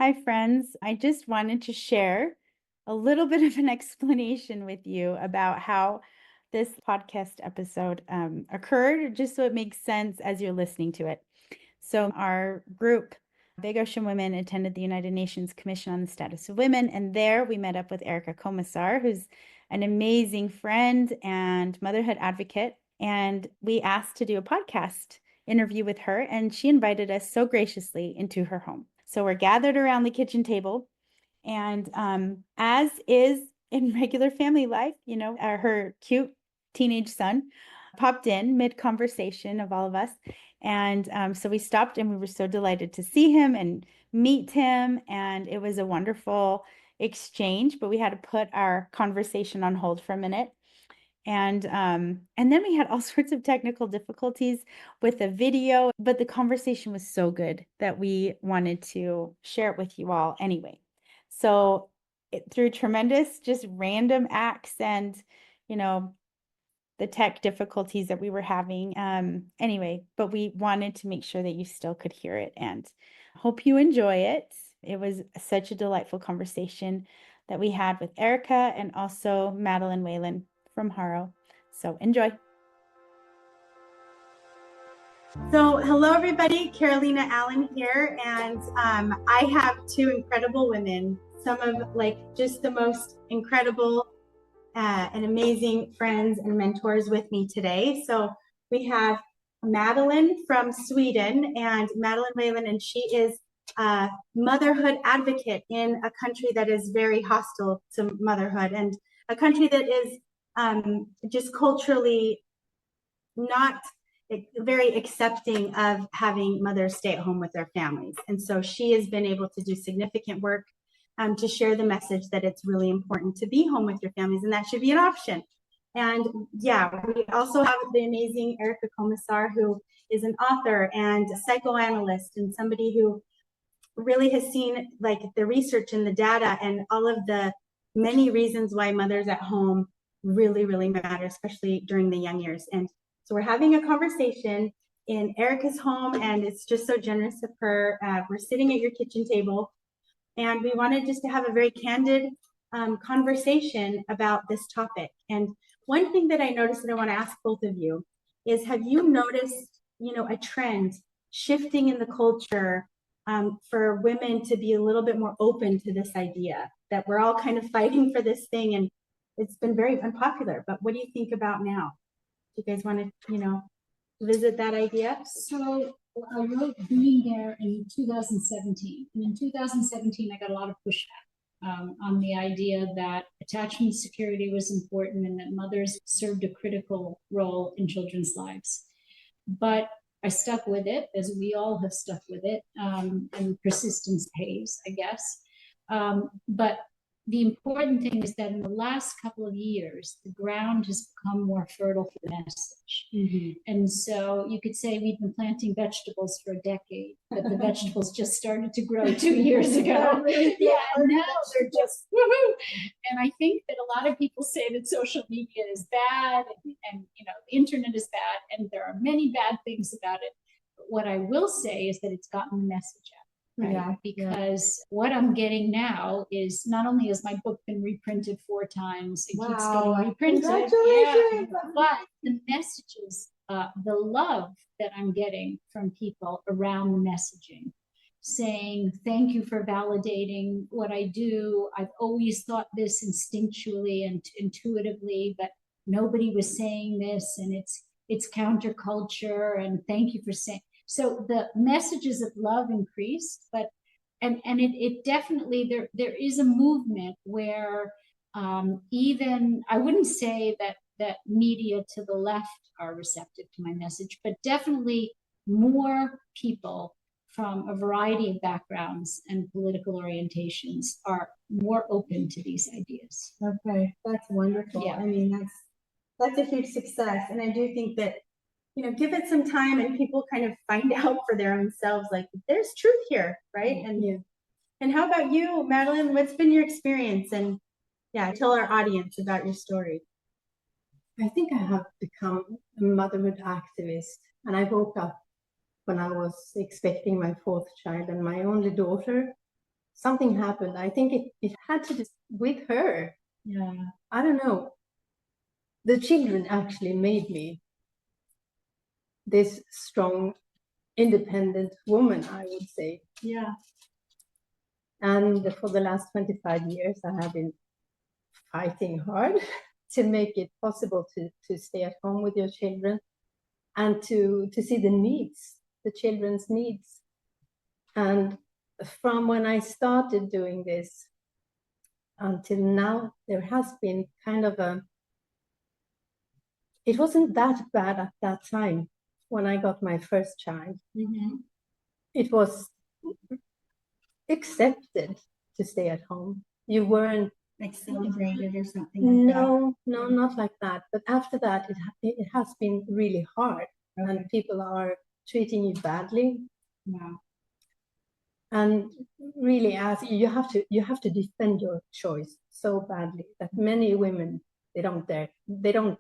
Hi, friends. I just wanted to share a little bit of an explanation with you about how this podcast episode occurred, just so it makes sense as you're listening to it. So, our group, Big Ocean Women, attended the United Nations Commission on the Status of Women, and there we met up with Erica Komisar, who's an amazing friend and motherhood advocate. And we asked to do a podcast interview with her, and she invited us so graciously into her home. So we're gathered around the kitchen table, and as is in regular family life, her cute teenage son popped in mid-conversation of all of us. And so we stopped, and we were so delighted to see him and meet him. And it was a wonderful exchange, but we had to put our conversation on hold for a minute. And then we had all sorts of technical difficulties with the video, but the conversation was so good that we wanted to share it with you all anyway. So through tremendous, just random acts and, the tech difficulties that we were having. Anyway, but we wanted to make sure that you still could hear it, and hope you enjoy it. It was such a delightful conversation that we had with Erica and also Madeline Wallin from Haro. So enjoy. So hello, everybody. Carolina Allen here, and I have two incredible women, some of just the most incredible and amazing friends and mentors with me today. So we have Madeleine from Sweden, and Madeleine Wallin, and she is a motherhood advocate in a country that is very hostile to motherhood, and a country that is just culturally not very accepting of having mothers stay at home with their families. And so she has been able to do significant work to share the message that it's really important to be home with your families, and that should be an option. And yeah, we also have the amazing Erica Komisar, who is an author and a psychoanalyst, and somebody who really has seen the research and the data and all of the many reasons why mothers at home really, really matter, especially during the young years. And so we're having a conversation in Erica's home, and it's just so generous of her. We're sitting at your kitchen table, and we wanted just to have a very candid conversation about this topic. And one thing that I noticed that I want to ask both of you is, have you noticed, a trend shifting in the culture for women to be a little bit more open to this idea that we're all kind of fighting for this thing, and it's been very unpopular? But what do you think about now? Do you guys want to, visit that idea? So I wrote Being There in 2017. And in 2017, I got a lot of pushback on the idea that attachment security was important and that mothers served a critical role in children's lives. But I stuck with it, as we all have stuck with it, and persistence pays, I guess. But the important thing is that in the last couple of years, the ground has become more fertile for the message. Mm-hmm. And so you could say we've been planting vegetables for a decade, but the vegetables just started to grow 2 years ago. Yeah, and now they're just woohoo. And I think that a lot of people say that social media is bad, and the internet is bad, and there are many bad things about it. But what I will say is that it's gotten the message out. Right? Yeah, because what I'm getting now is, not only has my book been reprinted 4 times, it keeps getting reprinted, but the messages, the love that I'm getting from people around the messaging, saying thank you for validating what I do. I've always thought this instinctually and intuitively, but nobody was saying this, and it's counterculture, and thank you for saying. So the messages of love increased, but it definitely, there is a movement where even, I wouldn't say that media to the left are receptive to my message, but definitely more people from a variety of backgrounds and political orientations are more open to these ideas. Okay, that's wonderful. Yeah. I mean, that's a huge success, and I do think that, give it some time and people kind of find out for their own selves, there's truth here, right? And how about you, Madeleine? What's been your experience? And tell our audience about your story. I think I have become a motherhood activist, and I woke up when I was expecting my 4th child and my only daughter something happened. I think it had to do with her. Yeah. I don't know. The children actually made me this strong, independent woman, I would say. Yeah. And for the last 25 years, I have been fighting hard to make it possible to stay at home with your children and to see the needs, the children's needs. And from when I started doing this until now, there has been kind of it wasn't that bad at that time when I got my first child. Mm-hmm. It was accepted to stay at home. You weren't like celebrated or something like that. No, not like that. But after that, it has been really hard, Okay. and people are treating you badly. Wow. And really, as you have to defend your choice so badly that many women, they don't dare, they don't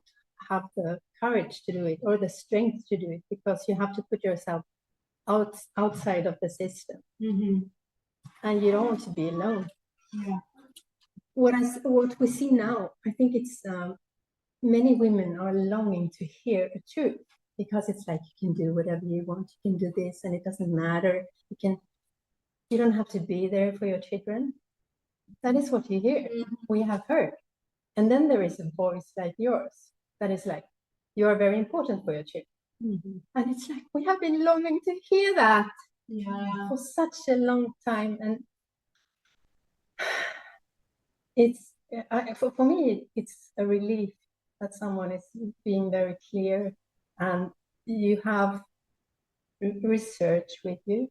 have the courage to do it or the strength to do it, because you have to put yourself outside of the system. Mm-hmm. And you don't want to be alone. Yeah. What we see now, I think it's many women are longing to hear the truth, because it's like, you can do whatever you want, you can do this, and it doesn't matter. You don't have to be there for your children. That is what you hear. Mm-hmm. We have heard. And then there is a voice like yours that is like, you are very important for your children. Mm-hmm. And it's like, we have been longing to hear that for such a long time. And it's for me, it's a relief that someone is being very clear, and you have research with you.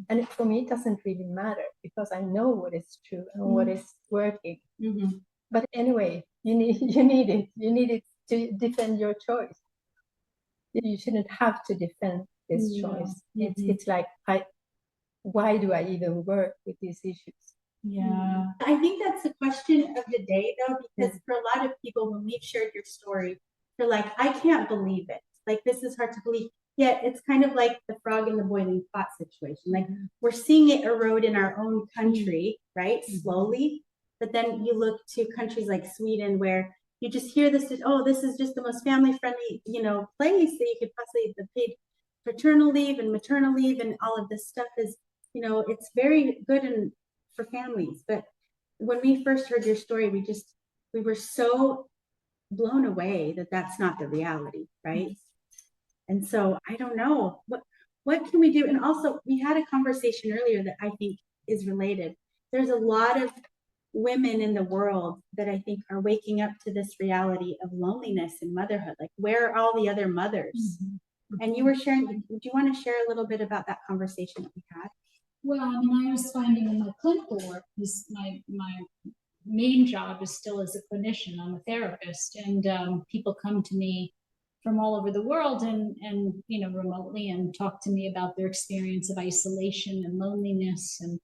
And for me, it doesn't really matter, because I know what is true and what is working. Mm-hmm. But anyway, you need it to defend your choice. You shouldn't have to defend this choice. It's like, why do I even work with these issues? Yeah. I think that's the question of the day, though, because for a lot of people, when we've shared your story, they're like, I can't believe it. Like, this is hard to believe. Yet it's kind of like the frog in the boiling pot situation. Like, we're seeing it erode in our own country, right? Slowly. But then you look to countries like Sweden, where you just hear this, oh, this is just the most family-friendly, place that you could possibly, the paid paternal leave and maternal leave and all of this stuff is, it's very good and for families. But when we first heard your story, we were so blown away that that's not the reality, right? And so I don't know, what can we do? And also, we had a conversation earlier that I think is related. There's a lot of women in the world that I think are waking up to this reality of loneliness and motherhood. Like, where are all the other mothers? And you were sharing, do you want to share a little bit about that conversation that we had? Well, I mean, I was finding in my clinical work, because my main job is still as a clinician. I'm a therapist, and people come to me from all over the world and remotely, and talk to me about their experience of isolation and loneliness, and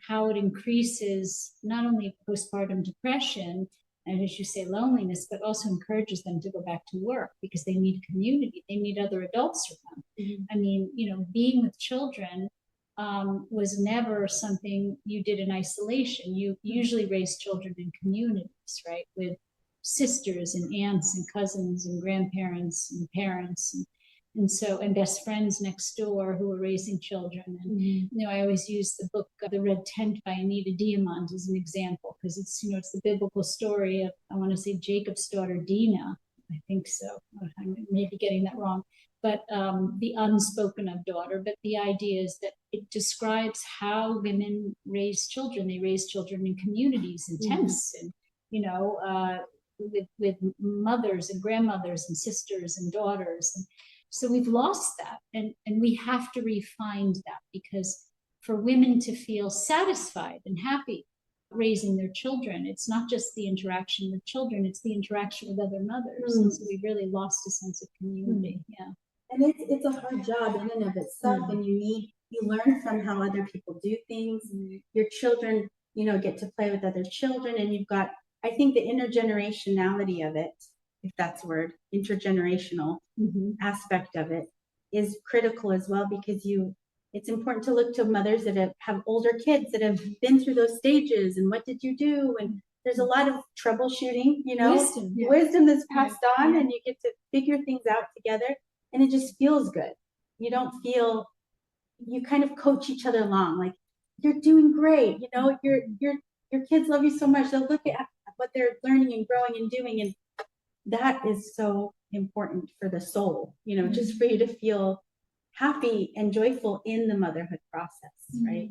how it increases not only postpartum depression and, as you say, loneliness, but also encourages them to go back to work, because they need community, they need other adults around. Mm-hmm. I mean, being with children was never something you did in isolation. You usually raise children in communities, right? With sisters and aunts and cousins and grandparents and parents and best friends next door who are raising children. And I always use the book The Red Tent by Anita Diamond as an example, because it's it's the biblical story of, I want to say, Jacob's daughter Dinah. I think so. I may be getting that wrong. But the unspoken of daughter. But the idea is that it describes how women raise children. They raise children in communities, in tents, and with mothers and grandmothers and sisters and daughters. And so we've lost that, and we have to refine that, because for women to feel satisfied and happy raising their children, it's not just the interaction with children, it's the interaction with other mothers. And so we've really lost a sense of community. Yeah. And it's a hard job in and of itself, and you learn from how other people do things. Your children, get to play with other children, and you've got, I think, the intergenerationality of it, if that's a word, intergenerational aspect of it is critical as well, because you it's important to look to mothers that have older kids that have been through those stages, and what did you do? And there's a lot of troubleshooting, wisdom that's passed on, and you get to figure things out together, and it just feels good. You don't feel, you kind of coach each other along, like, you're doing great, your kids love you so much. They'll look at what they're learning and growing and doing, and that is so important for the soul, just for you to feel happy and joyful in the motherhood process, right?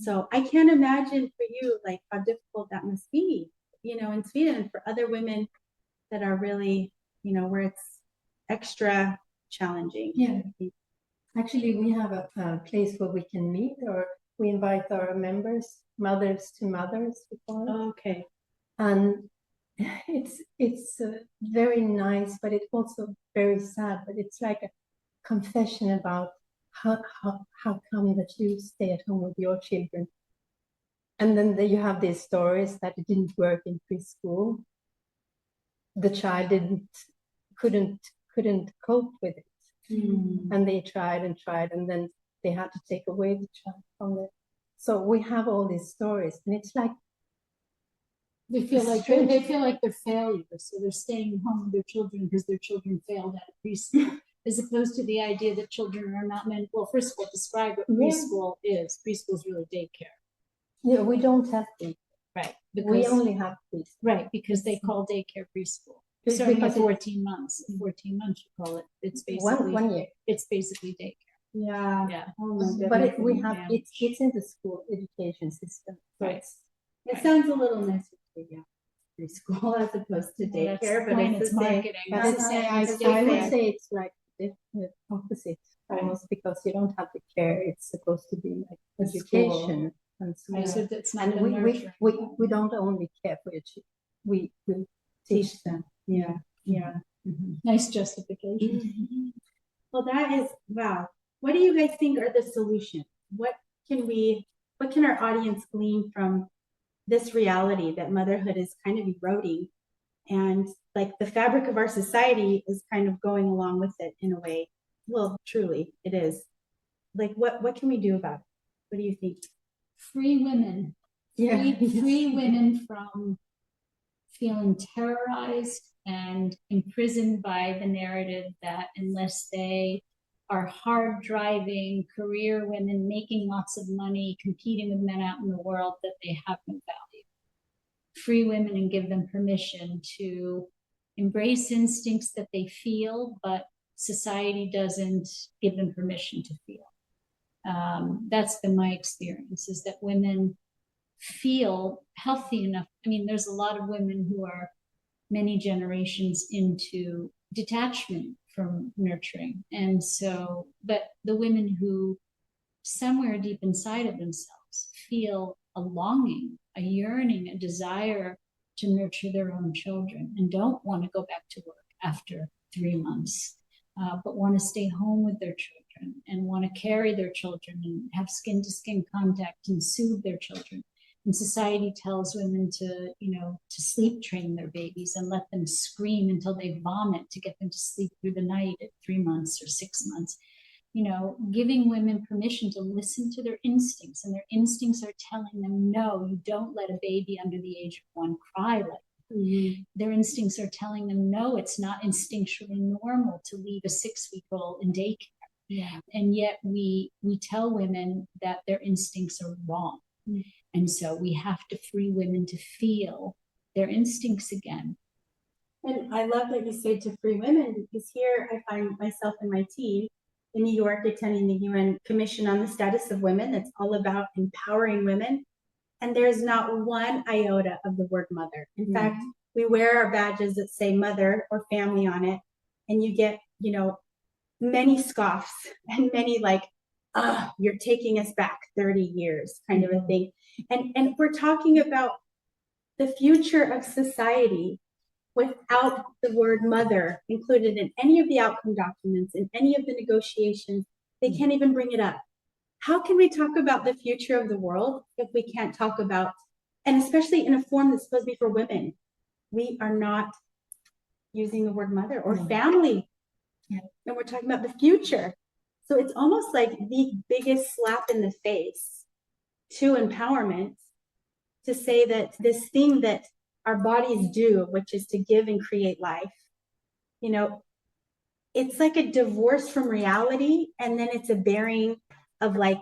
So I can't imagine for you, like, how difficult that must be, in Sweden, and for other women that are really, where it's extra challenging. Yeah. Actually, we have a place where we can meet, or we invite our members, mothers to mothers, we call it. Okay. And it's very nice, but it's also very sad. But it's like a confession about how come that you stay at home with your children, and then you have these stories that it didn't work in preschool. The child couldn't cope with it, and they tried, and then they had to take away the child from it. So we have all these stories, and it's like they feel like they're failures, so they're staying home with their children because their children failed at preschool, as opposed to the idea that children are not meant. Well, first of all, describe what preschool is. Preschool is really daycare. Yeah, we don't have daycare. Right. We only have preschool. Right, because they call daycare preschool. Starting at 14 months. 14 months, you call it. It's basically 1 year. It's basically daycare. Yeah. Oh my goodness. But we have it's in the school education system. So right. It sounds a little nicer to preschool as opposed to daycare, but it's marketing. I would say it's like the opposite, almost, because you don't have the care. It's supposed to be like education. And so that's not, and we don't only care for your children. We teach them. Yeah. Nice justification. Well, that is, wow. What do you guys think are the solutions? What can our audience glean from this reality that motherhood is kind of eroding, and like the fabric of our society is kind of going along with it in a way? Well, truly it is. Like, what can we do about it? What do you think? Free women. Free women from feeling terrorized and imprisoned by the narrative that unless they are hard driving career women making lots of money, competing with men out in the world, that they have no value. Free women and give them permission to embrace instincts that they feel, but society doesn't give them permission to feel. That's been my experience, is that women feel healthy enough. I mean, there's a lot of women who are many generations into detachment from nurturing. And so, but the women who somewhere deep inside of themselves feel a longing, a yearning, a desire to nurture their own children and don't want to go back to work after 3 months, but want to stay home with their children and want to carry their children and have skin-to-skin contact and soothe their children. And society tells women to sleep train their babies and let them scream until they vomit to get them to sleep through the night at 3 months or 6 months. Giving women permission to listen to their instincts, and their instincts are telling them, no, you don't let a baby under the age of 1 cry like that. Mm-hmm. Their instincts are telling them, no, it's not instinctually normal to leave a 6-week-old in daycare. Yeah. And yet we tell women that their instincts are wrong. Mm-hmm. And so we have to free women to feel their instincts again. And I love that you say to free women, because here I find myself and my team in New York attending the UN Commission on the Status of Women. That's all about empowering women. And there's not one iota of the word mother. In fact, we wear our badges that say mother or family on it. And you get, many scoffs and many like, you're taking us back 30 years kind of a thing. And we're talking about the future of society without the word mother included in any of the outcome documents, in any of the negotiations. They can't even bring it up. How can we talk about the future of the world if we can't talk about, and especially in a form that's supposed to be for women, we are not using the word mother or family. And we're talking about the future. So it's almost like the biggest slap in the face to empowerment, to say that this thing that our bodies do, which is to give and create life, you know, it's like a divorce from reality. And then it's a burying of like,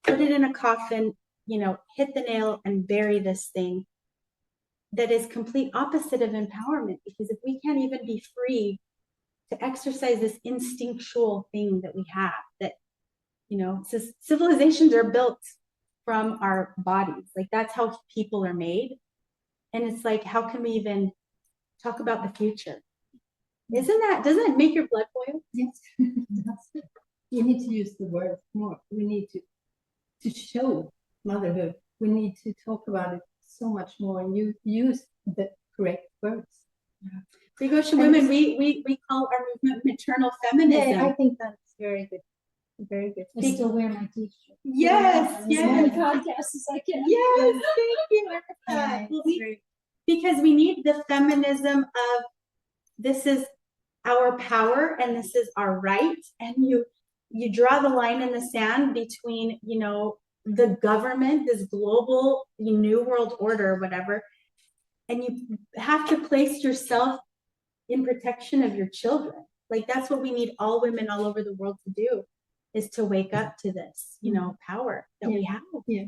put it in a coffin, you know, hit the nail and bury this thing. That is complete opposite of empowerment, because if we can't even be free to exercise this instinctual thing that we have, that, you know, so civilizations are built from our bodies. Like that's how people are made. And it's like, how can we even talk about the future? Doesn't it make your blood boil? Yes. We need to use the word more. We need to show motherhood. We need to talk about it so much more, and you use the correct words. Big Ocean Women, we call our movement maternal feminism. Yeah, I think that's very good. Very good. I still wear my t-shirt. Yes, As many podcasts as I can. Yes, thank you, Erica. Well, because we need the feminism of, this is our power and this is our right, and you draw the line in the sand between, you know, the government, this global new world order, whatever, and you have to place yourself in protection of your children. Like that's what we need all women all over the world to do, is to wake up to this, you know, power that we have. Yeah.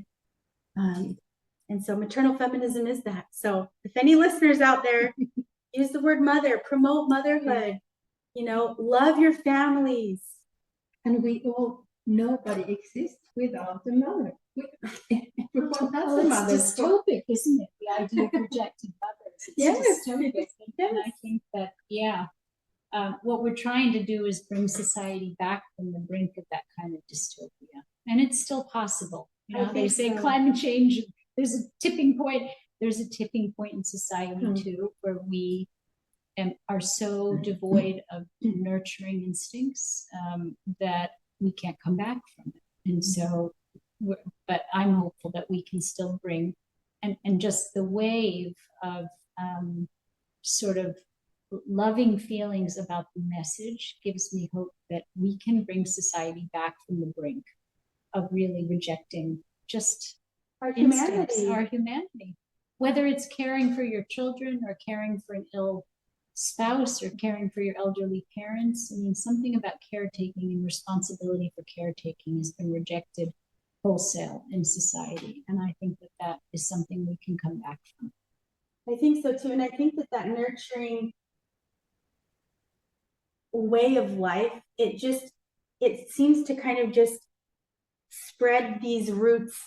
And so maternal feminism is that. So if any listeners out there, use the word mother, promote motherhood, you know, love your families. And we all, nobody exists without the mother. Everyone has a mother. It's dystopic, isn't it? The idea of rejected mothers. It's dystopic. Yes. And I think that, what we're trying to do is bring society back from the brink of that kind of dystopia. And it's still possible. You know, they say climate change, there's a tipping point. There's a tipping point in society too, where we are so devoid of nurturing instincts that we can't come back from it. And so, but I'm hopeful that we can still bring, and just the wave of sort of loving feelings about the message gives me hope that we can bring society back from the brink of really rejecting just our humanity. Our humanity. Whether it's caring for your children or caring for an ill spouse or caring for your elderly parents. I mean, something about caretaking and responsibility for caretaking has been rejected wholesale in society. And I think that that is something we can come back from. I think so too. And I think that that nurturing way of life, it seems to kind of just spread these roots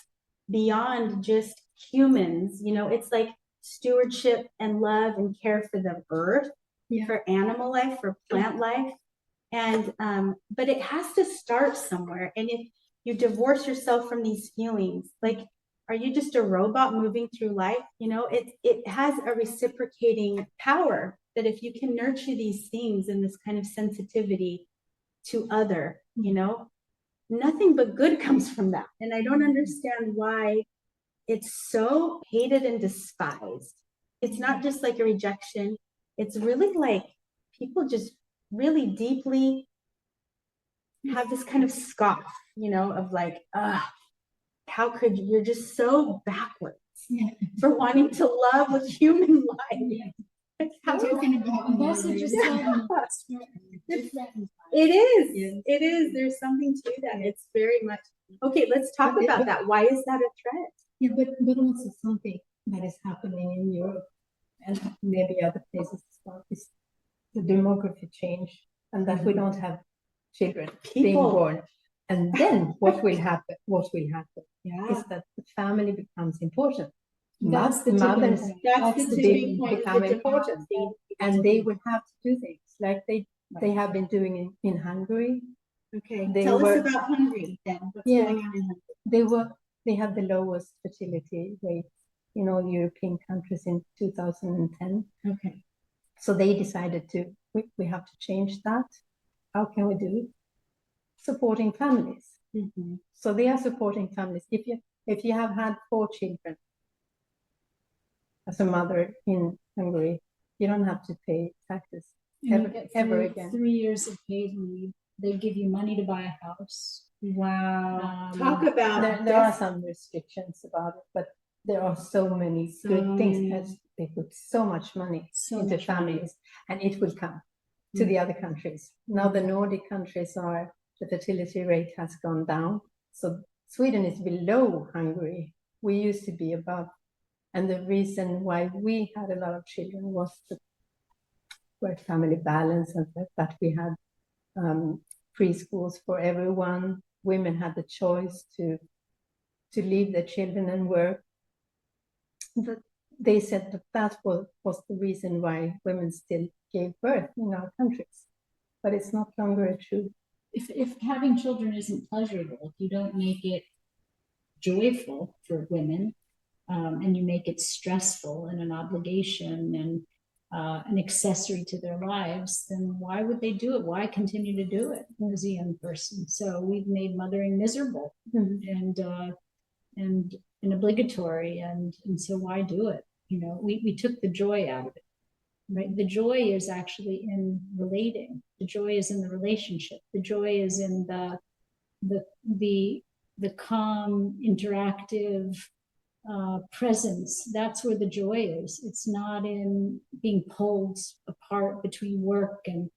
beyond just humans. You know, it's like stewardship and love and care for the earth, for animal life, for plant life. And but it has to start somewhere. And if you divorce yourself from these feelings, like, are you just a robot moving through life? You know, it has a reciprocating power, that if you can nurture these things and this kind of sensitivity to other, you know, nothing but good comes from that. And I don't understand why it's so hated and despised. It's not just like a rejection. It's really like people just really deeply have this kind of scoff, you know, of like, how could you? You're just so backwards for wanting to love with human life. How talking about it is. It is. There's something to that. It's very much okay. Let's talk about that. Why is that a threat? Yeah, but also something that is happening in Europe and maybe other places as well is the demography change, and that we don't have children being born. And then what will happen? Is that the family becomes important. That's the mothers tipping point. Become important, and they will have to do things like they have been doing in Hungary. Okay, tell us about Hungary then. What's going on in Hungary? They have the lowest fertility rate in all European countries in 2010. Okay, so they decided we have to change that. How can we do it? Supporting families. So they are supporting families. If you have had 4 children as a mother in Hungary, you don't have to pay taxes ever again. 3 years of paid leave. They give you money to buy a house. Wow. Talk about there are some restrictions about it, but there are so many good things as they put so much money into families, and it will come to the other countries. Now the Nordic countries the fertility rate has gone down. So Sweden is below Hungary. We used to be above. And the reason why we had a lot of children was the work family balance, and that we had preschools for everyone. Women had the choice to leave their children and work. They said that was the reason why women still gave birth in our countries. But it's not longer true. If having children isn't pleasurable, if you don't make it joyful for women, and you make it stressful and an obligation and an accessory to their lives, then why would they do it? Why continue to do it as a young person? So we've made mothering miserable and obligatory, and so why do it? You know, we took the joy out of it. Right? The joy is actually in relating. The joy is in the relationship. The joy is in the calm, interactive presence. That's where the joy is. It's not in being pulled apart between work and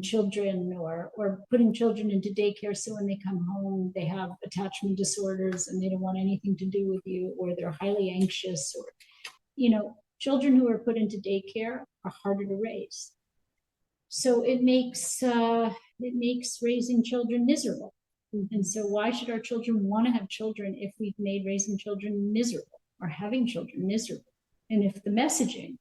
children, or putting children into daycare so when they come home they have attachment disorders and they don't want anything to do with you, or they're highly anxious, or children who are put into daycare are harder to raise. So it makes raising children miserable. And so why should our children want to have children if we've made raising children miserable, or having children miserable? And if the messaging,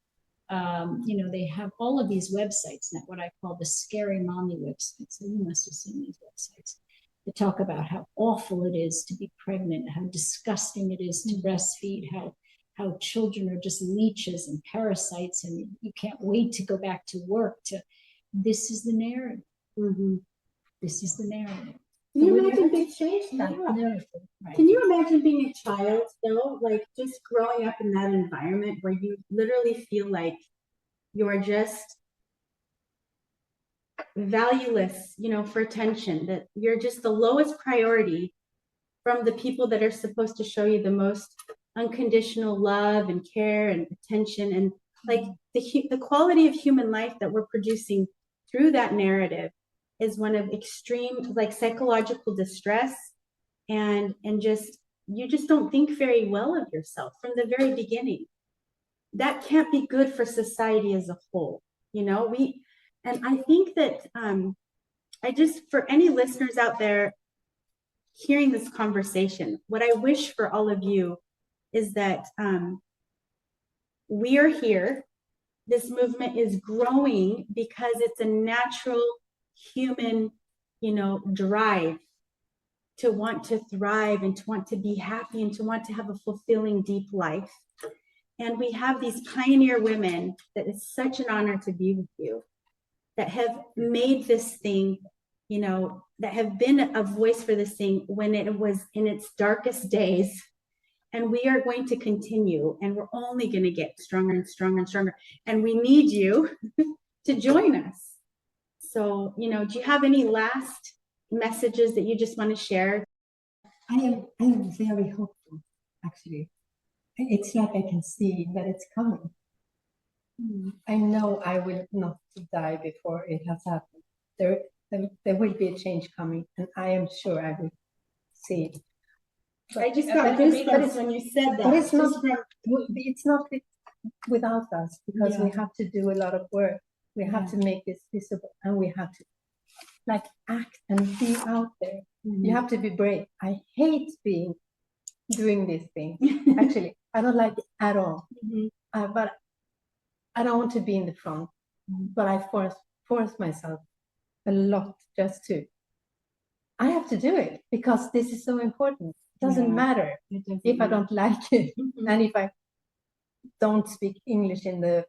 they have all of these websites now, what I call the scary mommy websites. So you must have seen these websites that talk about how awful it is to be pregnant, how disgusting it is to breastfeed, how children are just leeches and parasites, and you can't wait to go back to work. This is the narrative. This is the narrative. Can you imagine being changed that narrative? Right. Can you imagine being a child though, like just growing up in that environment where you literally feel like you're just valueless, for attention, that you're just the lowest priority from the people that are supposed to show you the most unconditional love and care and attention, and like the quality of human life that we're producing through that narrative is one of extreme like psychological distress, and you just don't think very well of yourself from the very beginning. That can't be good for society as a whole. And I think that for any listeners out there hearing this conversation, what I wish for all of you is that we are here. This movement is growing because it's a natural human, drive to want to thrive and to want to be happy and to want to have a fulfilling, deep life. And we have these pioneer women that it's such an honor to be with you, that have made this thing, that have been a voice for this thing when it was in its darkest days. And we are going to continue, and we're only going to get stronger and stronger and stronger. And we need you to join us. So, do you have any last messages that you just want to share? I am very hopeful, actually. It's like I can see that it's coming. I know I will not die before it has happened. There will be a change coming, and I am sure I will see it. I just got goosebumps when you said that. But it's not without us, because we have to do a lot of work. We have to make this visible, and we have to act and be out there. You have to be brave. I hate doing this thing. Actually, I don't like it at all. But I don't want to be in the front. But I force myself a lot just to. I have to do it because this is so important. It doesn't matter if I don't like it, and if I don't speak English in the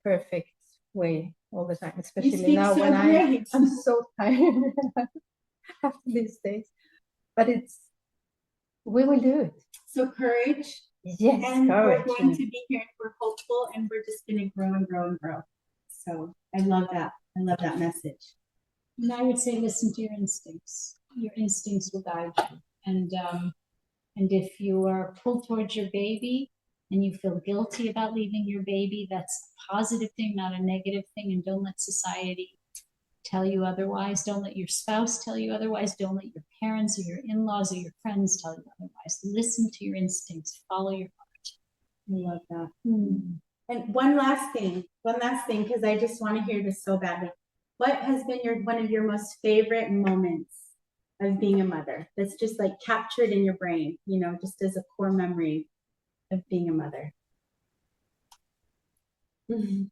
perfect way all the time, especially now when I'm so tired after these days. But we will do it. So courage. Yes, and courage. We're going to be here, and we're hopeful, and we're just going to grow and grow and grow. So I love that. I love that message. And I would say, listen to your instincts. Your instincts will guide you. And if you are pulled towards your baby and you feel guilty about leaving your baby, that's a positive thing, not a negative thing. And don't let society tell you otherwise. Don't let your spouse tell you otherwise. Don't let your parents or your in-laws or your friends tell you otherwise. Listen to your instincts. Follow your heart. I love that. And one last thing, because I just want to hear this so badly. What has been one of your most favorite moments of being a mother that's just like captured in your brain, you know, just as a core memory of being a mother?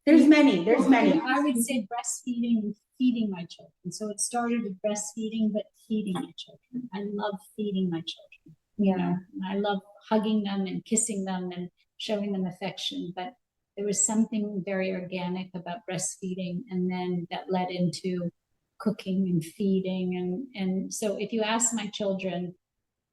There's many. I would say breastfeeding and feeding my children. So it started with breastfeeding, but feeding my children. I love feeding my children. Yeah. You know, I love hugging them and kissing them and showing them affection. But there was something very organic about breastfeeding, and then that led into cooking and feeding. And so if you ask my children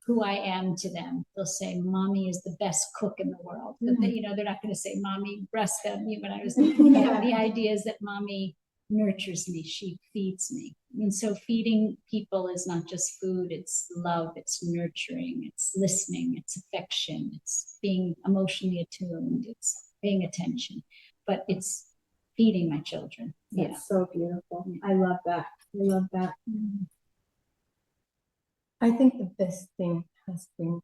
who I am to them, they'll say, Mommy is the best cook in the world. But they, you know, they're not going to say, Mommy breastfed me when I was Yeah. The idea is that Mommy nurtures me, she feeds me. And so feeding people is not just food, it's love, it's nurturing, it's listening, it's affection, it's being emotionally attuned, it's paying attention. But it's feeding my children. That's so beautiful. I love that. I love that. I think the best thing has been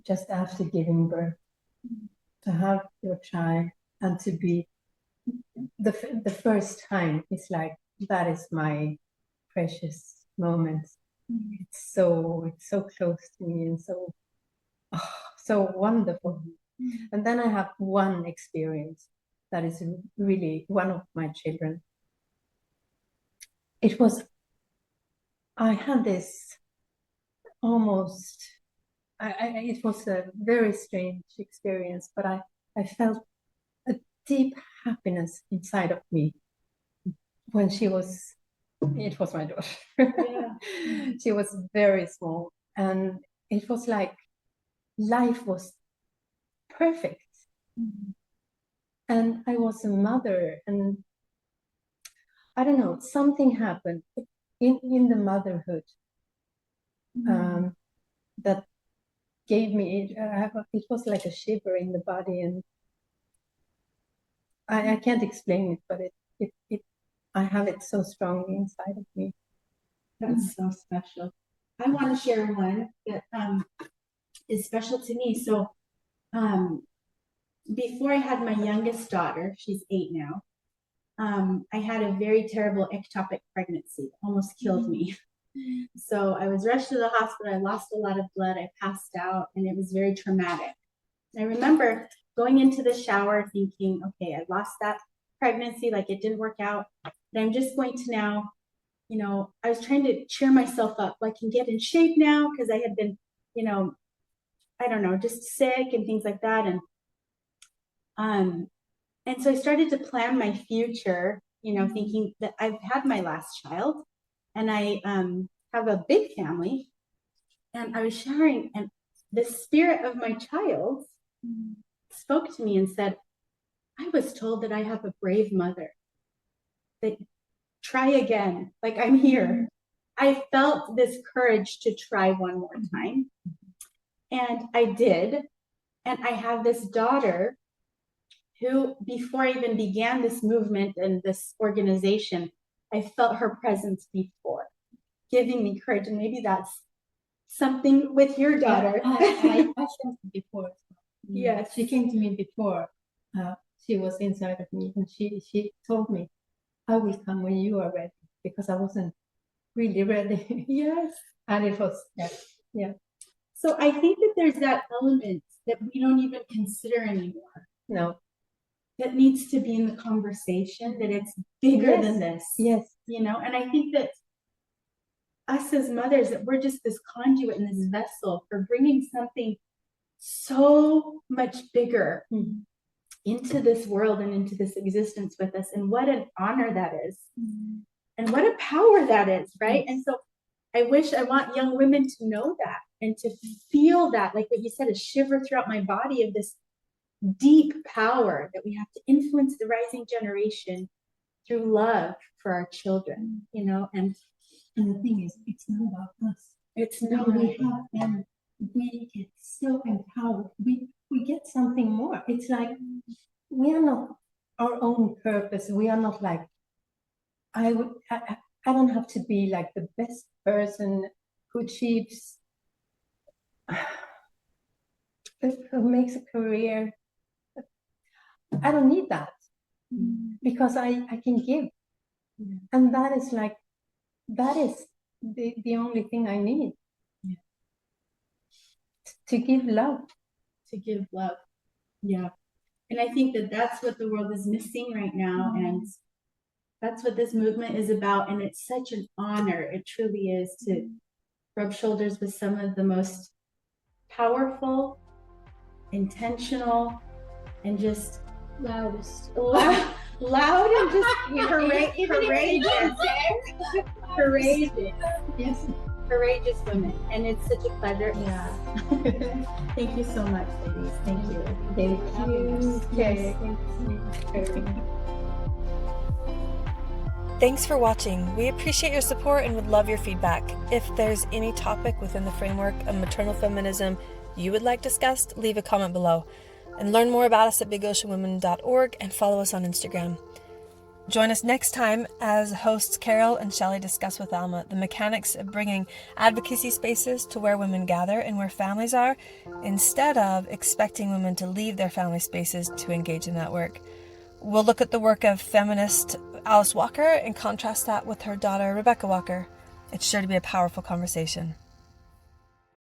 just after giving birth, to have your child and to be the first time. It's like, that is my precious moment. It's so close to me and so wonderful. And then I have one experience that is really one of my children. I had this almost, it was a very strange experience, but I felt a deep happiness inside of me when it was my daughter. Yeah. She was very small, and it was like life was perfect. And I was a mother, and I don't know, something happened in the motherhood that gave me, it was like a shiver in the body, and I can't explain it, but I have it so strongly inside of me. That's so special. I want to share one that is special to me. So before I had my youngest daughter, she's 8 now, I had a very terrible ectopic pregnancy, almost killed me. So I was rushed to the hospital. I lost a lot of blood. I passed out, and it was very traumatic. I remember going into the shower thinking, okay, I lost that pregnancy, like it didn't work out, but I'm just going to now, you know, I was trying to cheer myself up. I can get in shape now because I had been, you know, I don't know, just sick and things like that. And so I started to plan my future, you know, thinking that I've had my last child and I have a big family. And I was showering, and the spirit of my child spoke to me and said, I was told that I have a brave mother, that try again, like I'm here. I felt this courage to try one more time. And I did. And I have this daughter who, before I even began this movement and this organization, I felt her presence before, giving me courage. And maybe that's something with your daughter. I felt it before. Yes. She came to me before. She was inside of me, and she told me, I will come when you are ready, because I wasn't really ready. Yes. And it was, yeah. So I think that there's that element that we don't even consider anymore. No. That needs to be in the conversation, that it's bigger than this. Yes. You know, and I think that us as mothers, that we're just this conduit and this vessel for bringing something so much bigger into this world and into this existence with us. And what an honor that is. And what a power that is, right? And so I want young women to know that and to feel that, like what you said, a shiver throughout my body of this deep power that we have to influence the rising generation through love for our children, you know, and And the thing is, it's not about us. It's When not. we have them, we get so empowered. We get something more. It's like we are not our own purpose. We are not like I don't have to be like the best person who achieves, who makes a career. I don't need that because I can give, and that is the only thing I need. To give love. To give love. Yeah. And I think that that's what the world is missing right now. And that's what this movement is about. And it's such an honor. It truly is to rub shoulders with some of the most powerful, intentional, and just Loudest. loud and just courageous. Courageous. Yes. Courageous women. And it's such a pleasure. Yeah. Thank you so much, ladies. Thank you. Thank you. Yes. Thanks for watching. We appreciate your support and would love your feedback. If there's any topic within the framework of maternal feminism you would like discussed, leave a comment below. And learn more about us at bigoceanwomen.org and follow us on Instagram. Join us next time as hosts Carol and Shelley discuss with Alma the mechanics of bringing advocacy spaces to where women gather and where families are, instead of expecting women to leave their family spaces to engage in that work. We'll look at the work of feminist Alice Walker and contrast that with her daughter Rebecca Walker. It's sure to be a powerful conversation.